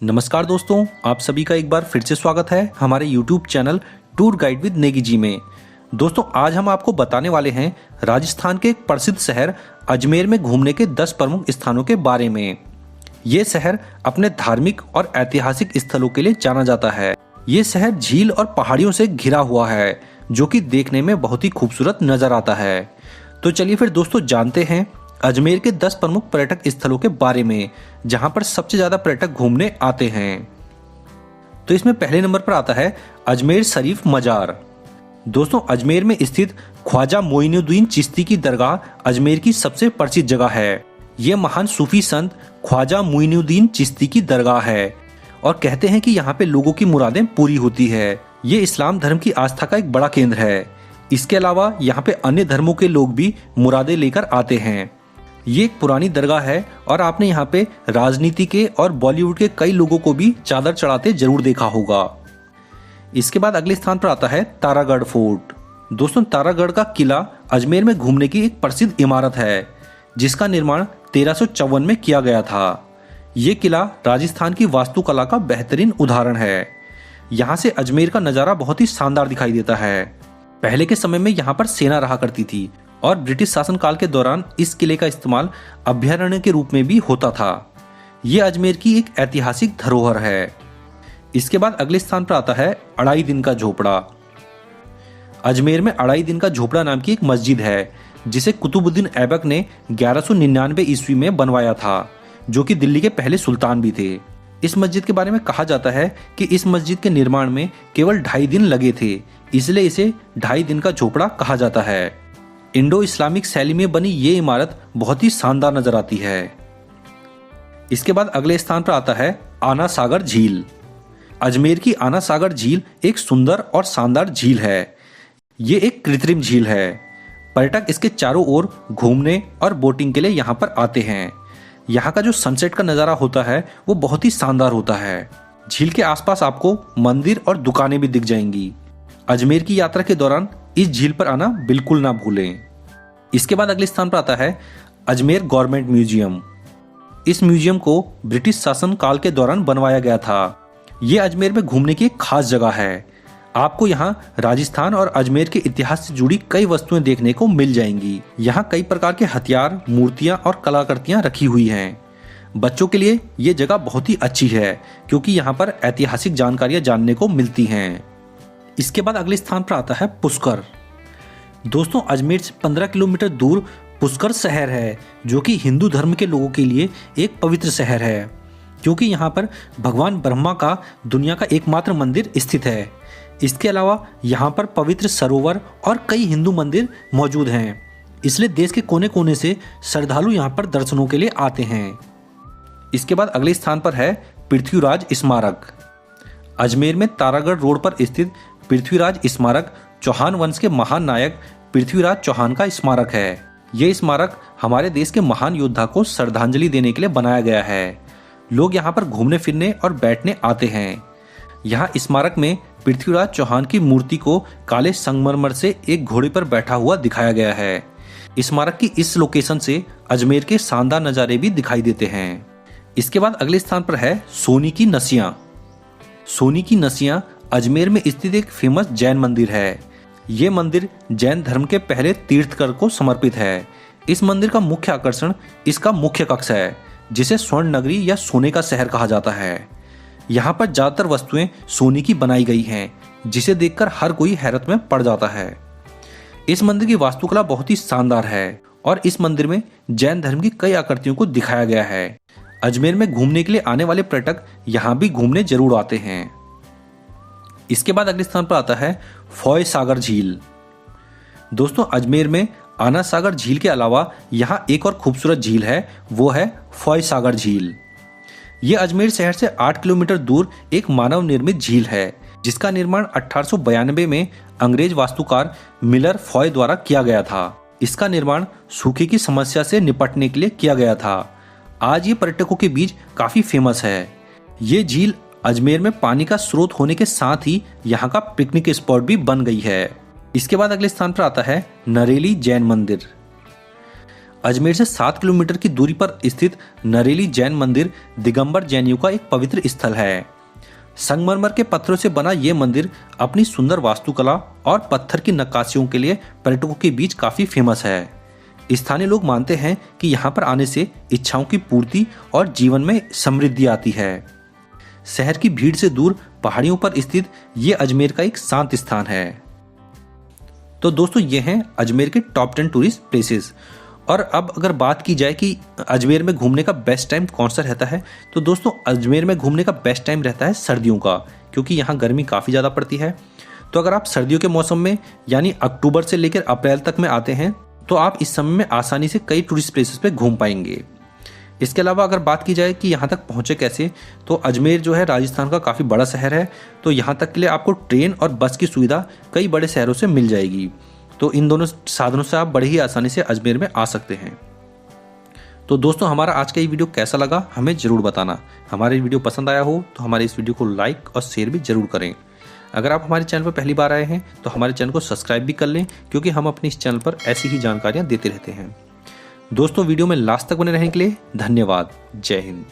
नमस्कार दोस्तों, आप सभी का एक बार फिर से स्वागत है हमारे YouTube channel tour guide with Negi ji में। दोस्तों, आज हम आपको बताने वाले हैं राजस्थान के एक प्रसिद्ध शहर अजमेर में घूमने के 10 प्रमुख स्थानों के बारे में। ये शहर अपने धार्मिक और ऐतिहासिक स्थलों के लिए जाना जाता है। ये शहर झील और पहाड़ियों से घिरा हुआ है, जो कि देखने में बहुत ही खूबसूरत नजर आता है। तो चलिए फिर दोस्तों जानते हैं अजमेर के 10 प्रमुख पर्यटक स्थलों के बारे में, जहां पर सबसे ज्यादा पर्यटक घूमने आते हैं। तो इसमें पहले नंबर पर आता है अजमेर शरीफ मजार। दोस्तों, अजमेर में स्थित ख्वाजा मोइनुद्दीन चिश्ती की दरगाह अजमेर की सबसे प्रसिद्ध जगह है। ये महान सूफी संत ख्वाजा मोइनुद्दीन चिश्ती की दरगाह है और कहते हैं कि यहाँ पे लोगों की मुरादें पूरी होती है। ये इस्लाम धर्म की आस्था का एक बड़ा केंद्र है। इसके अलावा यहाँ पे अन्य धर्मों के लोग भी मुरादें लेकर आते हैं। ये एक पुरानी दरगाह है और आपने यहाँ पे राजनीति के और बॉलीवुड के कई लोगों को भी चादर चढ़ाते जरूर देखा होगा। इसके बाद अगले स्थान पर आता है तारागढ़ फोर्ट। दोस्तों, तारागढ़ का किला अजमेर में घूमने की एक प्रसिद्ध इमारत है, जिसका निर्माण 1354 में किया गया था। ये किला राजस्थान की वास्तुकला का बेहतरीन उदाहरण है। यहाँ से अजमेर का नजारा बहुत ही शानदार दिखाई देता है। पहले के समय में यहाँ पर सेना रहा करती थी और ब्रिटिश शासनकाल के दौरान इस किले का इस्तेमाल अभ्यारण्य के रूप में भी होता था। ये अजमेर की एक ऐतिहासिक धरोहर है। इसके बाद अगले स्थान पर आता है अढ़ाई दिन का झोपड़ा। अजमेर में अढ़ाई दिन का झोपड़ा नाम की एक मस्जिद है, जिसे कुतुबुद्दीन ऐबक ने 1199 ईस्वी में बनवाया था, जो कि दिल्ली के पहले सुल्तान भी थे। इस मस्जिद के बारे में कहा जाता है कि इस मस्जिद के निर्माण में केवल 2.5 दिन लगे थे, इसलिए इसे 2.5 दिन का झोपड़ा कहा जाता है। इंडो इस्लामिक शैली में बनी ये इमारत बहुत ही शानदार नजर आती है। इसके बाद अगले स्थान पर आता है आना सागर झील। अजमेर की आना सागर झील एक सुंदर और शानदार झील है। ये एक कृत्रिम झील है। पर्यटक इसके चारों ओर घूमने और बोटिंग के लिए यहाँ पर आते हैं। यहाँ का जो सनसेट का नज़ारा होता है वो बहुत ही शानदार होता है। झील के आसपास आपको मंदिर और दुकानें भी दिख जाएंगी। अजमेर की यात्रा के दौरान इस झील पर आना बिल्कुल ना भूलें। इसके बाद अगले स्थान पर आता है अजमेर गवर्नमेंट म्यूजियम। इस म्यूजियम को ब्रिटिश शासन काल के दौरान बनवाया गया था। ये अजमेर में घूमने की एक खास जगह है। आपको यहाँ राजस्थान और अजमेर के इतिहास से जुड़ी कई वस्तुएं देखने को मिल जाएंगी। यहाँ कई प्रकार के हथियार, मूर्तियां और कलाकृतियां रखी हुई हैं। बच्चों के लिए ये जगह बहुत ही अच्छी है, क्योंकि यहाँ पर ऐतिहासिक जानकारियां जानने को मिलती हैं। इसके बाद अगले स्थान पर आता है पुष्कर। दोस्तों, अजमेर से 15 किलोमीटर दूर पुष्कर शहर है, जो कि हिंदू धर्म के लोगों के लिए एक पवित्र शहर है, क्योंकि यहाँ पर भगवान ब्रह्मा का दुनिया का एकमात्र मंदिर स्थित है। इसके अलावा यहाँ पर पवित्र सरोवर और कई हिंदू मंदिर मौजूद हैं, इसलिए देश के कोने कोने से श्रद्धालु यहाँ पर दर्शनों के लिए आते हैं। इसके बाद अगले स्थान पर है पृथ्वीराज स्मारक। अजमेर में तारागढ़ रोड पर स्थित पृथ्वीराज स्मारक चौहान वंश के महान नायक पृथ्वीराज चौहान का स्मारक है। ये स्मारक हमारे देश के महान योद्धा को श्रद्धांजलि देने के लिए बनाया गया है। लोग यहाँ पर घूमने फिरने और बैठने आते हैं। यहाँ स्मारक में पृथ्वीराज चौहान की मूर्ति को काले संगमरमर से एक घोड़े पर बैठा हुआ दिखाया गया है। स्मारक की इस लोकेशन से अजमेर के शानदार नज़ारे भी दिखाई देते हैं। इसके बाद अगले स्थान पर है सोनी की नसियां। सोनी की नसियां अजमेर में स्थित एक फेमस जैन मंदिर है। ये मंदिर जैन धर्म के पहले तीर्थकर को समर्पित है। इस मंदिर का मुख्य आकर्षण इसका मुख्य कक्ष है, जिसे स्वर्ण नगरी या सोने का शहर कहा जाता है। यहाँ पर ज्यादातर वस्तुएं सोने की बनाई गई हैं, जिसे देखकर हर कोई हैरत में पड़ जाता है। इस मंदिर की वास्तुकला बहुत ही शानदार है और इस मंदिर में जैन धर्म की कई आकृतियों को दिखाया गया है। अजमेर में घूमने के लिए आने वाले पर्यटक यहाँ भी घूमने जरूर आते हैं। इसके बाद अगले स्थान पर आता है फॉय सागर झील। दोस्तों, अजमेर में आना सागर झील के अलावा यहाँ एक और खूबसूरत झील है, वो है फॉय सागर झील। ये अजमेर शहर से 8 किलोमीटर दूर एक मानव निर्मित झील है, जिसका निर्माण 1892 में अंग्रेज वास्तुकार मिलर फॉय द्वारा किया गया था। इसका निर्माण सूखे की समस्या से निपटने के लिए किया गया था। आज ये पर्यटकों के बीच काफी फेमस है। ये झील अजमेर में पानी का स्रोत होने के साथ ही यहाँ का पिकनिक स्पॉट भी बन गई है। इसके बाद अगले स्थान पर आता है नरेली जैन मंदिर। अजमेर से 7 किलोमीटर की दूरी पर स्थित नरेली जैन मंदिर दिगंबर जैनियों का एक पवित्र स्थल है। संगमरमर के पत्थरों से बना ये मंदिर अपनी सुंदर वास्तुकला और पत्थर की नक्काशियों के लिए पर्यटकों के बीच काफी फेमस है। स्थानीय लोग मानते हैं कि यहाँ पर आने से इच्छाओं की पूर्ति और जीवन में समृद्धि आती है। शहर की भीड़ से दूर पहाड़ियों पर स्थित ये अजमेर का एक शांत स्थान है। तो दोस्तों ये हैं अजमेर के टॉप 10 टूरिस्ट प्लेसेस। और अब अगर बात की जाए कि अजमेर में घूमने का बेस्ट टाइम कौन सा रहता है, तो दोस्तों अजमेर में घूमने का बेस्ट टाइम रहता है सर्दियों का, क्योंकि यहाँ गर्मी काफ़ी ज़्यादा पड़ती है। तो अगर आप सर्दियों के मौसम में यानी अक्टूबर से लेकर अप्रैल तक में आते हैं तो आप इस समय में आसानी से कई टूरिस्ट प्लेसेस पे घूम पाएंगे। इसके अलावा अगर बात की जाए कि यहाँ तक पहुँचे कैसे, तो अजमेर जो है राजस्थान का काफ़ी बड़ा शहर है, तो यहाँ तक के लिए आपको ट्रेन और बस की सुविधा कई बड़े शहरों से मिल जाएगी। तो इन दोनों साधनों से आप बड़े ही आसानी से अजमेर में आ सकते हैं। तो दोस्तों हमारा आज का ये वीडियो कैसा लगा हमें ज़रूर बताना। हमारे वीडियो पसंद आया हो तो हमारे इस वीडियो को लाइक और शेयर भी ज़रूर करें। अगर आप हमारे चैनल पर पहली बार आए हैं तो हमारे चैनल को सब्सक्राइब भी कर लें, क्योंकि हम अपने इस चैनल पर ऐसी ही जानकारियाँ देते रहते हैं। दोस्तों वीडियो में लास्ट तक बने रहने के लिए धन्यवाद। जय हिंद।